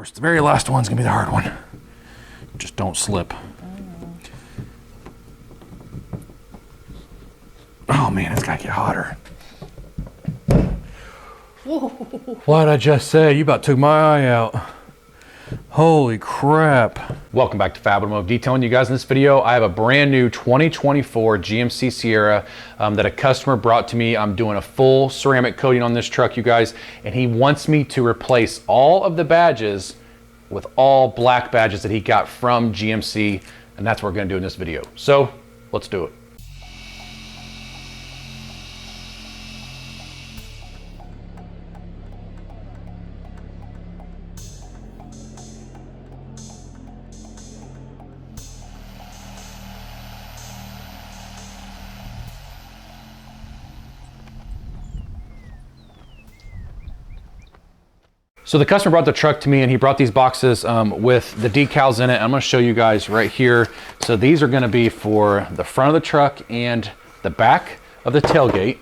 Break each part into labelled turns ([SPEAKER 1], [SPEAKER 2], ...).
[SPEAKER 1] course, the very last one's gonna be the hard one. Just don't slip. Oh man, it's gotta get hotter.
[SPEAKER 2] Whoa.
[SPEAKER 1] What'd I just say? You about took my eye out. Holy crap. Welcome back to Fab Automotive Detailing. You guys, in this video, I have a brand new 2024 GMC Sierra that a customer brought to me. I'm doing a full ceramic coating on this truck, you guys, and he wants me to replace all of the badges with all black badges that he got from GMC, and that's what we're gonna do in this video. So, let's do it. So the customer brought the truck to me and he brought these boxes with the decals in it. I'm gonna show you guys right here. So these are gonna be for the front of the truck and the back of the tailgate.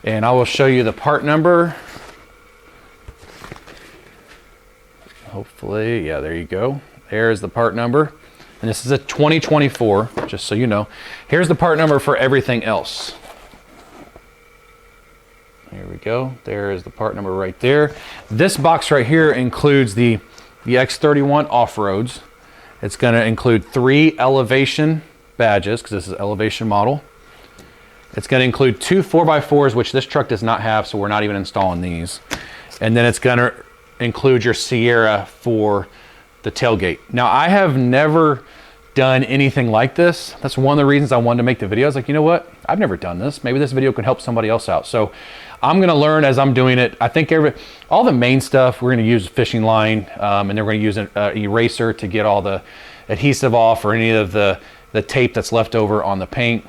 [SPEAKER 1] And I will show you the part number. Hopefully, yeah, there you go. There's the part number. And this is a 2024, just so you know. Here's the part number for everything else. Here we go. There is the part number right there. This box right here includes the X31 off-roads. It's going to include 3 elevation badges, because this is elevation model. It's going to include 2 4x4s, which this truck does not have, so we're not even installing these. And then it's going to include your Sierra for the tailgate. Now, I have never done anything like this. That's one of the reasons I wanted to make the video. I was like, you know what? I've never done this. Maybe this video can help somebody else out. So I'm gonna learn as I'm doing it. I think all the main stuff, we're gonna use a fishing line, and then we're gonna use an eraser to get all the adhesive off or any of the tape that's left over on the paint.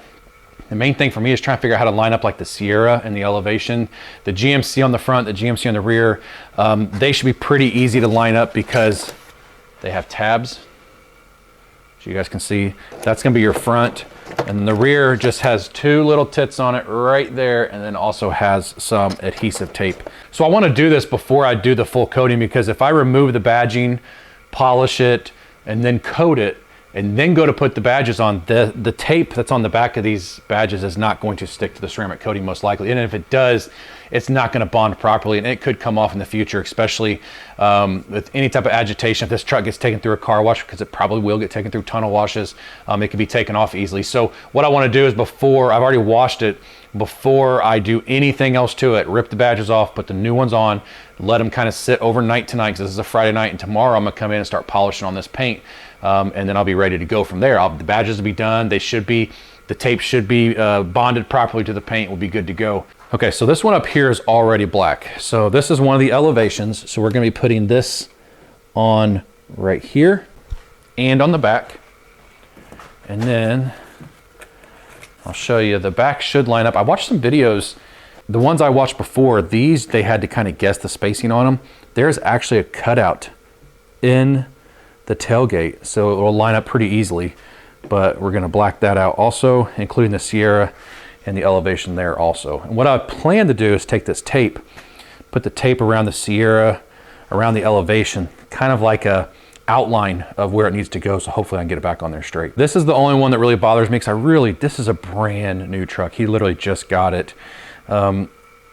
[SPEAKER 1] The main thing for me is trying to figure out how to line up like the Sierra and the elevation. The GMC on the front, the GMC on the rear, they should be pretty easy to line up because they have tabs. So you guys can see, that's gonna be your front. And the rear just has 2 little tits on it right there, and then also has some adhesive tape. So I wanna do this before I do the full coating, because if I remove the badging, polish it, and then coat it, and then go to put the badges on, the tape that's on the back of these badges is not going to stick to the ceramic coating most likely. And if it does, it's not going to bond properly, and it could come off in the future, especially with any type of agitation. If this truck gets taken through a car wash, because it probably will get taken through tunnel washes, it can be taken off easily. So what I want to do is, before I've already washed it, before I do anything else to it, rip the badges off, put the new ones on, let them kind of sit overnight tonight, because this is a Friday night, and tomorrow I'm gonna come in and start polishing on this paint, and then I'll be ready to go from there. The badges will be done. They should be, the tape should be bonded properly to the paint. Will be good to go. Okay, so this one up here is already black. So this is one of the elevations. So we're gonna be putting this on right here and on the back. And then I'll show you, the back should line up. I watched some videos. The ones I watched before, these, they had to kind of guess the spacing on them. There's actually a cutout in the tailgate, so it will line up pretty easily, but we're gonna black that out also, including the Sierra and the elevation there also. And what I plan to do is take this tape, put the tape around the Sierra, around the elevation, kind of like a outline of where it needs to go, so hopefully I can get it back on there straight. This is the only one that really bothers me, because this is a brand new truck. He literally just got it.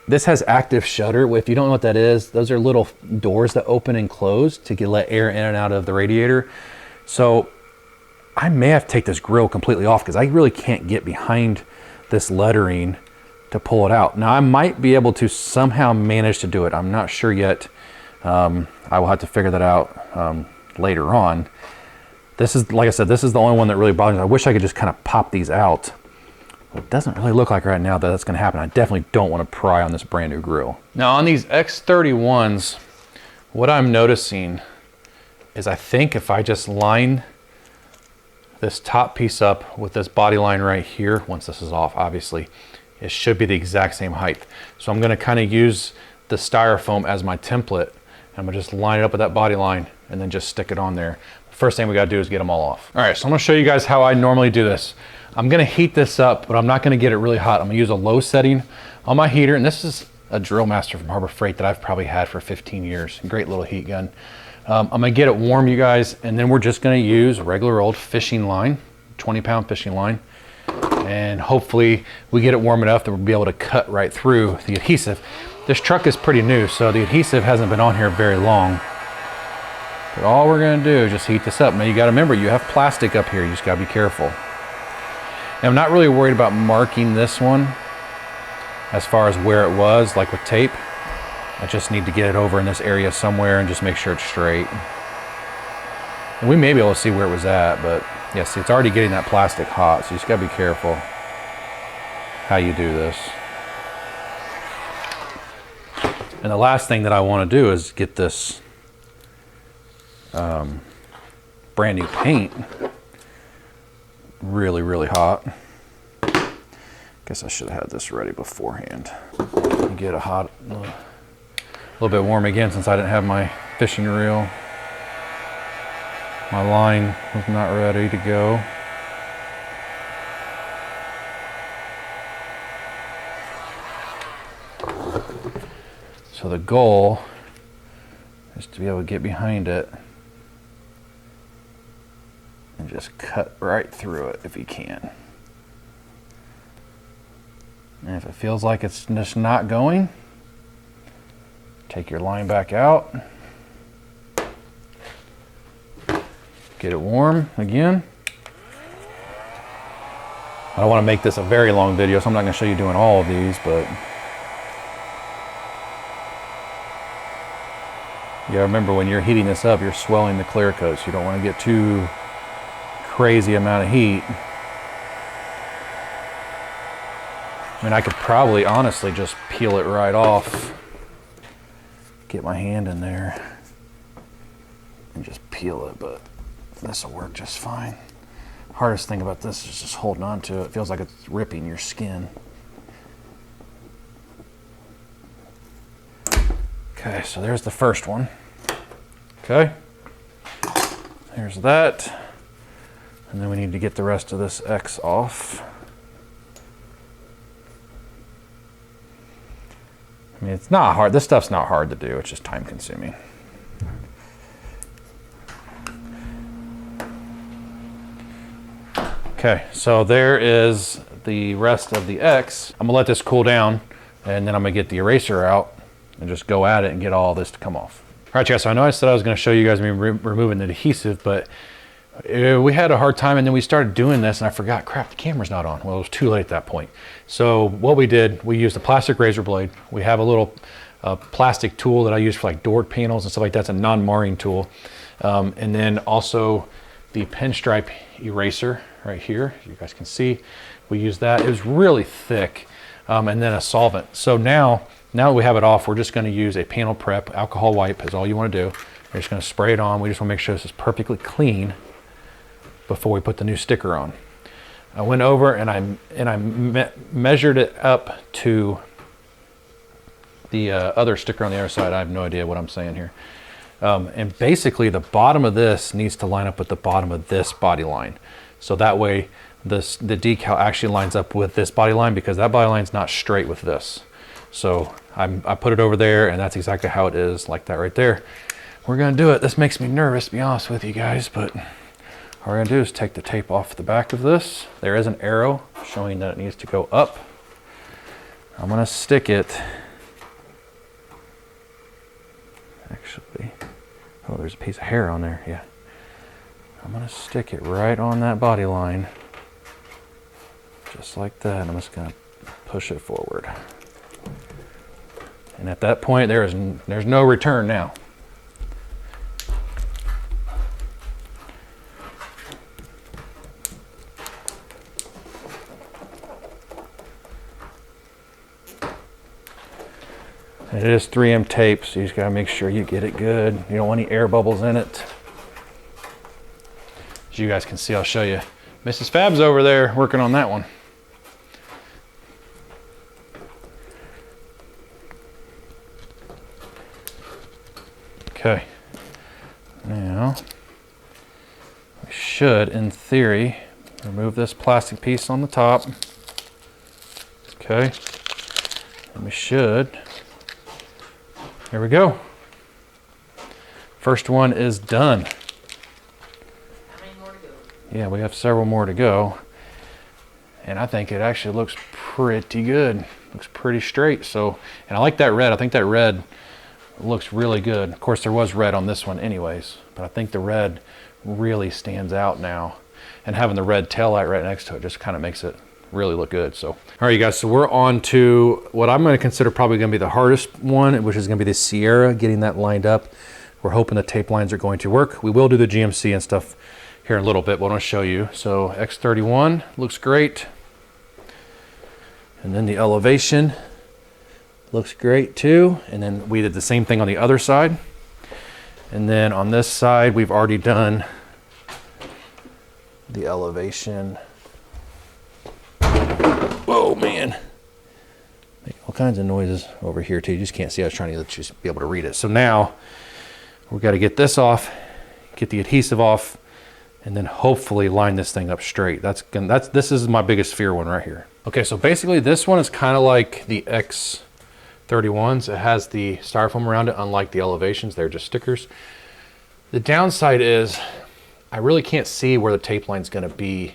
[SPEAKER 1] This has active shutter. If you don't know what that is, those are little doors that open and close to let air in and out of the radiator. So I may have to take this grill completely off, because I really can't get behind this lettering to pull it out. Now I might be able to somehow manage to do it. I'm not sure yet. I will have to figure that out later on. This is, like I said, this is the only one that really bothers me. I wish I could just kind of pop these out. It doesn't really look like right now that that's going to happen. I definitely don't want to pry on this brand new grill. Now on these X31s, what I'm noticing is, I think if I just line this top piece up with this body line right here, once this is off, obviously, it should be the exact same height. So I'm going to kind of use the styrofoam as my template. I'm gonna just line it up with that body line and then just stick it on there. First thing we gotta do is get them all off. All right, so I'm gonna show you guys how I normally do this. I'm gonna heat this up, but I'm not gonna get it really hot. I'm gonna use a low setting on my heater, and this is a Drill Master from Harbor Freight that I've probably had for 15 years. Great little heat gun. I'm gonna get it warm, you guys, and then we're just gonna use regular old fishing line, 20-pound fishing line. And hopefully we get it warm enough that we'll be able to cut right through the adhesive. This truck is pretty new, so the adhesive hasn't been on here very long. But all we're gonna do is just heat this up. Now you gotta remember, you have plastic up here, you just gotta be careful. And I'm not really worried about marking this one as far as where it was, like with tape. I just need to get it over in this area somewhere and just make sure it's straight. And we may be able to see where it was at, but yeah, see, it's already getting that plastic hot, so you just gotta be careful how you do this. And the last thing that I wanna do is get this brand new paint really, really hot. Guess I should have had this ready beforehand. Get a hot, a little bit warm again since I didn't have my fishing reel. My line was not ready to go. So the goal is to be able to get behind it and just cut right through it if you can. And if it feels like it's just not going, take your line back out. Get it warm again. I don't want to make this a very long video, so I'm not going to show you doing all of these, but yeah, remember when you're heating this up, you're swelling the clear coat, so you don't want to get too crazy amount of heat. I mean, I could probably honestly just peel it right off, get my hand in there and just peel it, but this will work just fine. Hardest thing about this is just holding on to it. It feels like it's ripping your skin. Okay, so there's the first one. Okay, there's that. And then we need to get the rest of this X off. I mean, it's not hard. This stuff's not hard to do. It's just time consuming. Okay, so there is the rest of the X. I'm gonna let this cool down, and then I'm gonna get the eraser out and just go at it and get all this to come off. All right, guys, so I know I said I was gonna show you guys me removing the adhesive, but we had a hard time, and then we started doing this, and I forgot, crap, the camera's not on. Well, it was too late at that point. So what we did, we used a plastic razor blade. We have a little plastic tool that I use for like door panels and stuff like that. It's a non-marring tool. And then also the pinstripe eraser right here, you guys can see. We use that. It was really thick, and then a solvent. So now that we have it off, we're just gonna use a panel prep. Alcohol wipe is all you wanna do. You're just gonna spray it on. We just wanna make sure this is perfectly clean before we put the new sticker on. I went over and I measured it up to the other sticker on the other side. I have no idea what I'm saying here. And basically the bottom of this needs to line up with the bottom of this body line. So that way the decal actually lines up with this body line, because that body line's not straight with this. So I put it over there, and that's exactly how it is, like that right there. We're gonna do it. This makes me nervous, to be honest with you guys, but all we're gonna do is take the tape off the back of this. There is an arrow showing that it needs to go up. I'm gonna stick it, actually, oh, there's a piece of hair on there, yeah. I'm gonna stick it right on that body line, just like that. I'm just gonna push it forward. And at that point, there's no return now. It is 3M tape, so you just gotta make sure you get it good. You don't want any air bubbles in it. As you guys can see, I'll show you. Mrs. Fab's over there working on that one. Okay, now we should, in theory, remove this plastic piece on the top. Okay, and we should, there we go. First one is done.
[SPEAKER 2] How many more to go?
[SPEAKER 1] Yeah, we have several more to go. And I think it actually looks pretty good. Looks pretty straight. So, and I like that red. I think that red looks really good. Of course, there was red on this one anyways, but I think the red really stands out now. And having the red tail light right next to it just kind of makes it really look good. So, all right, you guys, so we're on to what I'm going to consider probably going to be the hardest one, which is going to be the Sierra, getting that lined up. We're hoping the tape lines are going to work. We will do the GMC and stuff here in a little bit, but I want to show you. So X31 looks great. And then the elevation looks great too. And then we did the same thing on the other side. And then on this side, we've already done the elevation. Whoa, man. Make all kinds of noises over here too. You just can't see. I was trying to let you be able to read it. So now we've got to get this off, get the adhesive off, and then hopefully line this thing up straight. This is my biggest fear one right here. Okay, so basically this one is kind of like the X31s. It has the styrofoam around it, unlike the elevations. They're just stickers. The downside is I really can't see where the tape line's going to be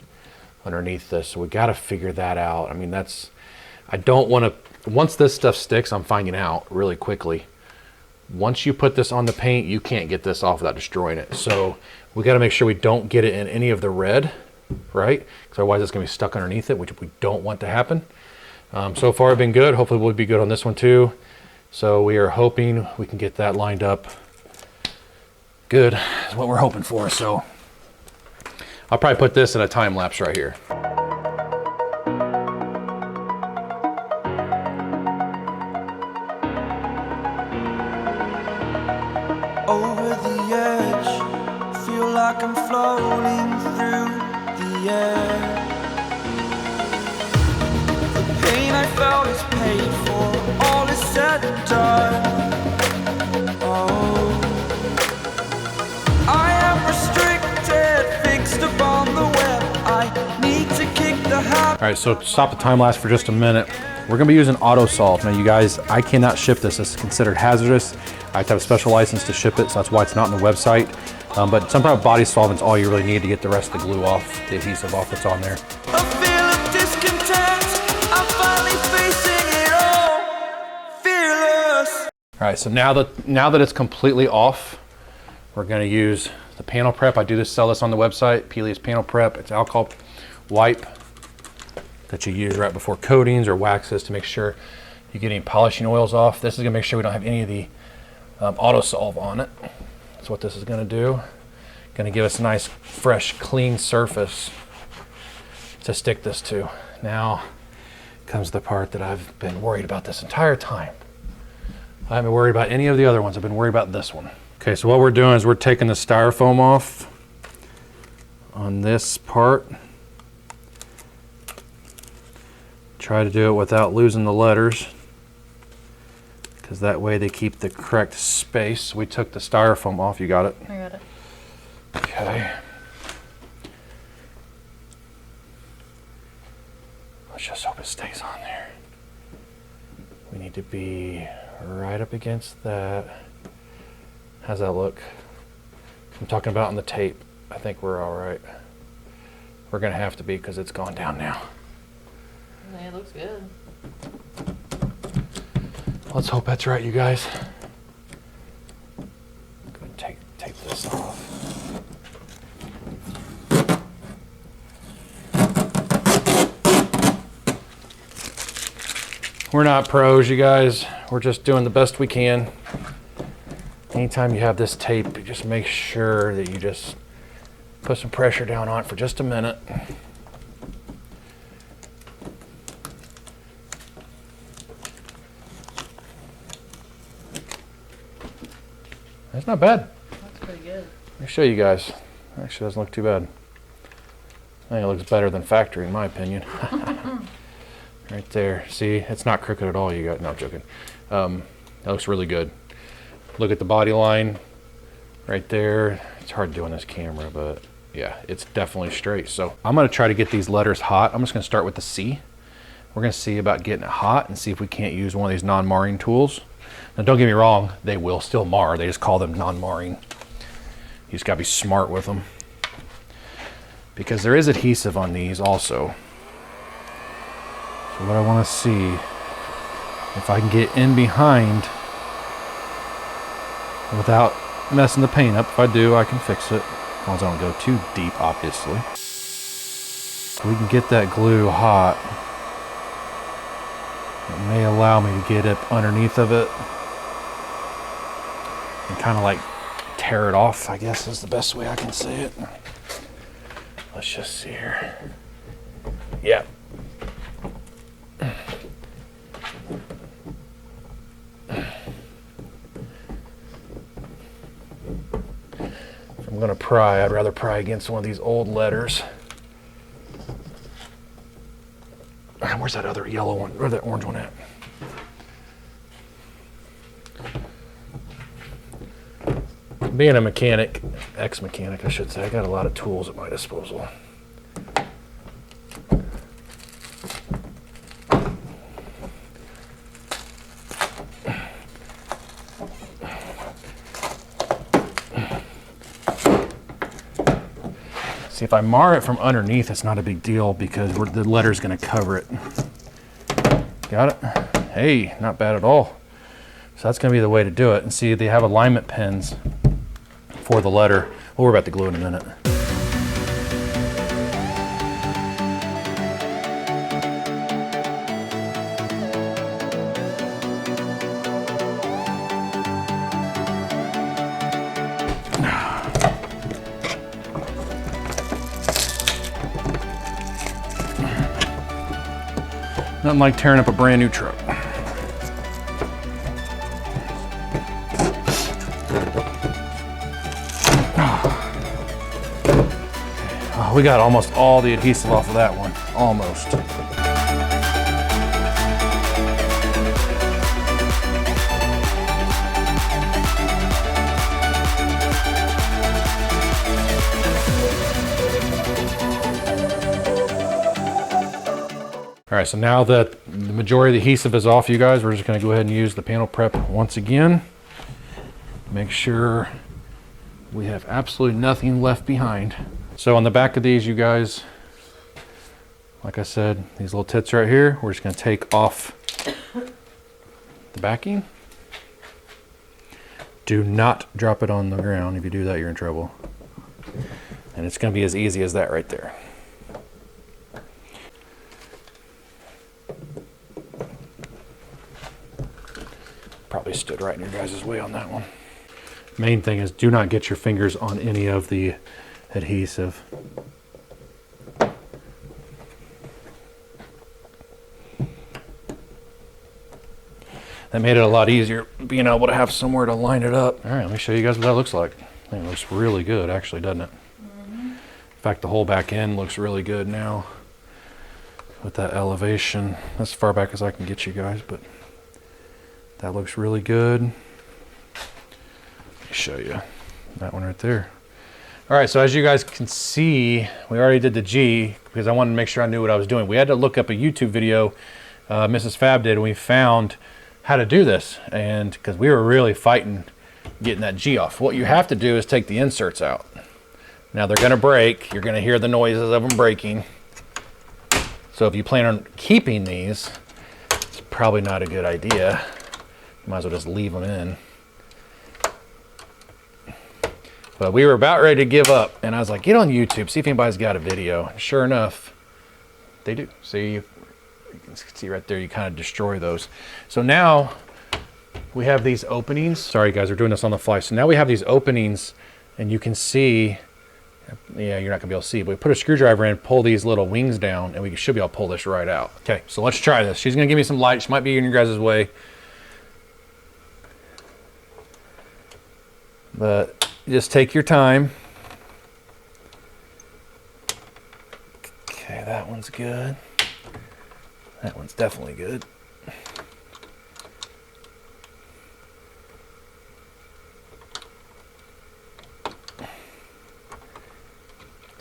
[SPEAKER 1] underneath this, so we got to figure that out. I mean, I don't want to, once this stuff sticks, I'm finding out really quickly. Once you put this on the paint, you can't get this off without destroying it. So we got to make sure we don't get it in any of the red, right? Because otherwise it's going to be stuck underneath it, which we don't want to happen. So far it's been good. Hopefully we'll be good on this one too. So we are hoping we can get that lined up good, is what we're hoping for. So I'll probably put this in a time lapse right here.
[SPEAKER 3] Over the edge, feel like I'm floating through the air. The pain I felt is paid for, all is said and done. Oh, I am restricted, fixed upon the web. I need to kick the habit.
[SPEAKER 1] All right, so stop the time lapse for just a minute. We're gonna be using auto solve. Now you guys, I cannot ship this. It's considered hazardous. I have to have a special license to ship it, so that's why it's not on the website. But some type of body solvent's all you really need to get the rest of the glue off, the adhesive off that's on there.
[SPEAKER 3] A feel of discontent, I'm finally facing it all, fearless.
[SPEAKER 1] All right, so now that it's completely off, we're gonna use the panel prep. I do sell this on the website, Peleus Panel Prep. It's alcohol wipe that you use right before coatings or waxes to make sure you get any polishing oils off. This is gonna make sure we don't have any of the auto solve on it. That's what this is gonna do. Gonna give us a nice, fresh, clean surface to stick this to. Now comes the part that I've been worried about this entire time. I haven't been worried about any of the other ones. I've been worried about this one. Okay, so what we're doing is we're taking the styrofoam off on this part. Try to do it without losing the letters, because that way they keep the correct space. We took the styrofoam off. You got it?
[SPEAKER 2] I got it.
[SPEAKER 1] Okay. Let's just hope it stays on there. We need to be right up against that. How's that look? I'm talking about on the tape. I think we're all right. We're gonna have to be because it's gone down now.
[SPEAKER 2] Yeah, it looks good.
[SPEAKER 1] Let's hope that's right, you guys. Go ahead and take this off. We're not pros, you guys. We're just doing the best we can. Anytime you have this tape, you just make sure that you just put some pressure down on it for just a minute. That's not bad.
[SPEAKER 2] That's pretty good.
[SPEAKER 1] Let me show you guys. Actually, doesn't look too bad. I think it looks better than factory, in my opinion. Right there. See, it's not crooked at all. You got. No, I'm joking. That looks really good. Look at the body line right there. It's hard doing this camera, but yeah, it's definitely straight. So I'm going to try to get these letters hot. I'm just going to start with the C. We're going to see about getting it hot and see if we can't use one of these non-marring tools. Now, don't get me wrong, they will still mar. They just call them non-marring You just gotta be smart with them. Because there is adhesive on these also. So what I wanna see, if I can get in behind without messing the paint up. If I do, I can fix it. As long as I don't go too deep, obviously. We can get that glue hot. It may allow me to get up underneath of it and kind of like tear it off, I guess is the best way I can say it. Let's just see here. Yeah. If I'm gonna pry, I'd rather pry against one of these old letters. Where's that other yellow one? Where's that orange one at? Being a mechanic, ex-mechanic I should say, I got a lot of tools at my disposal. See, if I mar it from underneath, it's not a big deal because the letter's going to cover it. Got it? Hey, not bad at all. So that's going to be the way to do it. And see, they have alignment pins for the letter. We'll worry about the glue in a minute. Nothing like tearing up a brand new truck. Oh, we got almost all the adhesive off of that one. Almost. All right, so now that the majority of the adhesive is off, you guys, we're just gonna go ahead and use the panel prep once again. Make sure we have absolutely nothing left behind. So on the back of these, you guys, like I said, these little tits right here, we're just gonna take off the backing. Do not drop it on the ground. If you do that, you're in trouble. And it's gonna be as easy as that right there. Probably stood right in your guys' way on that one. Main thing is do not get your fingers on any of the adhesive. That made it a lot easier being able to have somewhere to line it up. All right, let me show you guys what that looks like. It looks really good actually, doesn't it? In fact, the whole back end looks really good now with that elevation. As far back as I can get you guys, but that looks really good. Let me show you that one right there. All right, so as you guys can see, we already did the G because I wanted to make sure I knew what I was doing. We had to look up a YouTube video Mrs. Fab did, and we found how to do this, and because we were really fighting getting that G off. What you have to do is take the inserts out. Now they're gonna break. You're gonna hear the noises of them breaking. So if you plan on keeping these, it's probably not a good idea. You might as well just leave them in. But we were about ready to give up, and I was like, get on YouTube, see if anybody's got a video. And sure enough, they do. See, you can see right there, you kind of destroy those. So now we have these openings. Sorry guys, we're doing this on the fly. So now we have these openings, and you can see, yeah, you're not gonna be able to see, but we put a screwdriver in, pull these little wings down, and we should be able to pull this right out. Okay, so let's try this. She's gonna give me some light. She might be in your guys' way. But just take your time. Okay, that one's good. That one's definitely good.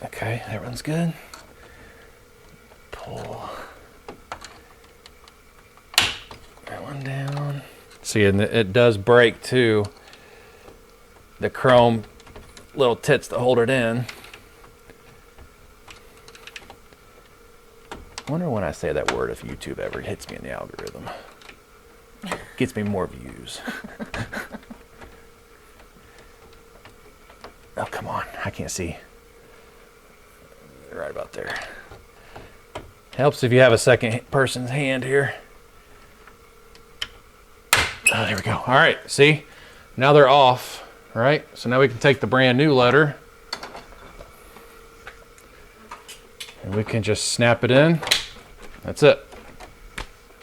[SPEAKER 1] Okay, that one's good. Pull that one down. See, and it does break too. The chrome little tits to hold it in. I wonder when I say that word if YouTube ever hits me in the algorithm. Gets me more views. Oh, come on. I can't see. Right about there. Helps if you have a second person's hand here. Oh, there we go. All right, see? Now they're off, right? So now we can take the brand new letter and we can just snap it in. That's it.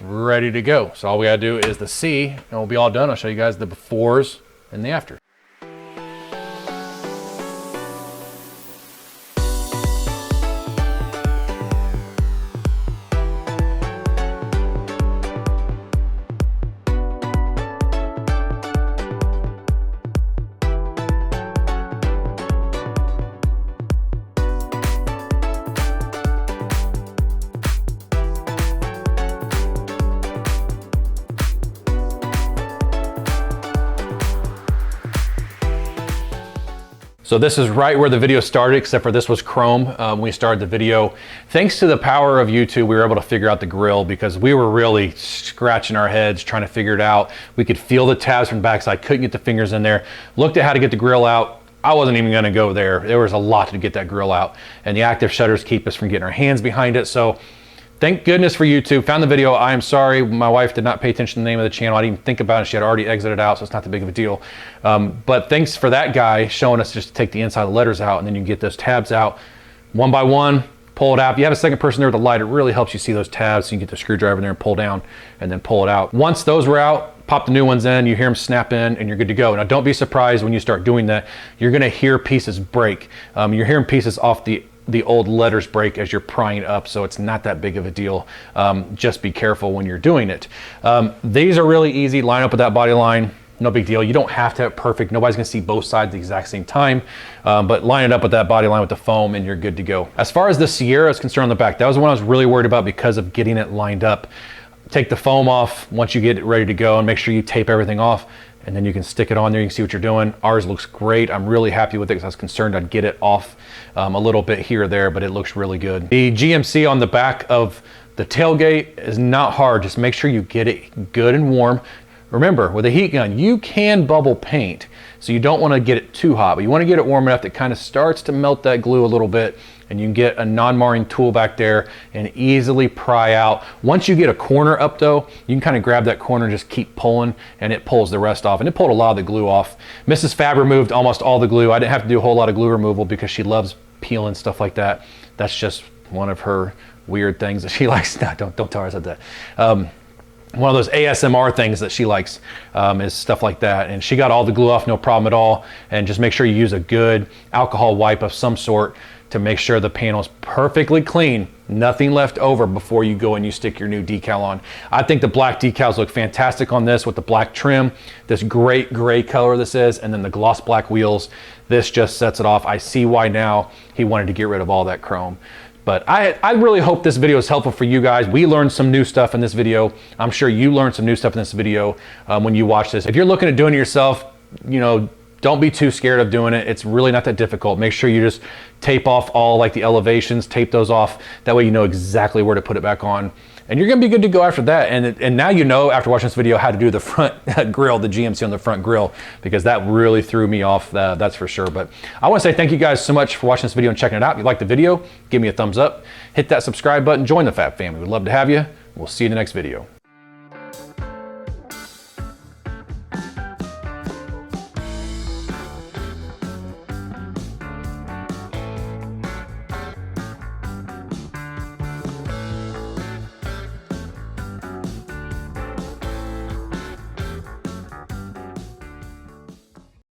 [SPEAKER 1] Ready to go. So all we gotta do is the C and we'll be all done. I'll show you guys the befores and the after. So this is right where the video started, except for this was chrome when we started the video. Thanks to the power of YouTube, we were able to figure out the grill because we were really scratching our heads trying to figure it out. We could feel the tabs from the backside, couldn't get the fingers in there. Looked at how to get the grill out. I wasn't even gonna go there. There was a lot to get that grill out. And the active shutters keep us from getting our hands behind it. So thank goodness for YouTube. Found the video. I am sorry. My wife did not pay attention to the name of the channel. I didn't even think about it. She had already exited out, so it's not that big of a deal. But thanks for that guy showing us just to take the inside of the letters out, and then you can get those tabs out one by one, pull it out. If you have a second person there with a light, it really helps you see those tabs so you can get the screwdriver in there and pull down and then pull it out. Once those were out, pop the new ones in, you hear them snap in, and you're good to go. Now don't be surprised when you start doing that. You're gonna hear pieces break. You're hearing pieces off the old letters break as you're prying up, so it's not that big of a deal. Just be careful when you're doing it. These are really easy. Line up with that body line, no big deal. You don't have to have it perfect. Nobody's gonna see both sides at the exact same time, but line it up with that body line with the foam and you're good to go. As far as the Sierra is concerned on the back, that was the one I was really worried about because of getting it lined up. Take the foam off once you get it ready to go and make sure you tape everything off, and then you can stick it on there. You can see what you're doing. Ours looks great. I'm really happy with it because I was concerned I'd get it off a little bit here or there, but it looks really good. The GMC on the back of the tailgate is not hard. Just make sure you get it good and warm. Remember, with a heat gun, you can bubble paint, so you don't want to get it too hot, but you want to get it warm enough that it kind of starts to melt that glue a little bit, and you can get a non-marring tool back there and easily pry out. Once you get a corner up though, you can kind of grab that corner and just keep pulling, and it pulls the rest off, and it pulled a lot of the glue off. Mrs. Fab removed almost all the glue. I didn't have to do a whole lot of glue removal because she loves peeling stuff like that. That's just one of her weird things that she likes. No, don't tell her I said that. One of those ASMR things that she likes is stuff like that. And she got all the glue off, no problem at all. And just make sure you use a good alcohol wipe of some sort to make sure the panel is perfectly clean, nothing left over before you go and you stick your new decal on. I think the black decals look fantastic on this with the black trim, this great gray color this is, and then the gloss black wheels. This just sets it off. I see why now he wanted to get rid of all that chrome. But I really hope this video is helpful for you guys. We learned some new stuff in this video. I'm sure you learned some new stuff in this video when you watch this. If you're looking at doing it yourself, you know, don't be too scared of doing it. It's really not that difficult. Make sure you just tape off all like the elevations, tape those off. That way you know exactly where to put it back on. And you're gonna be good to go after that. And now you know, after watching this video, how to do the front grill, the GMC on the front grill, because that really threw me off, that's for sure. But I wanna say thank you guys so much for watching this video and checking it out. If you liked the video, give me a thumbs up, hit that subscribe button, join the Fab family. We'd love to have you. We'll see you in the next video.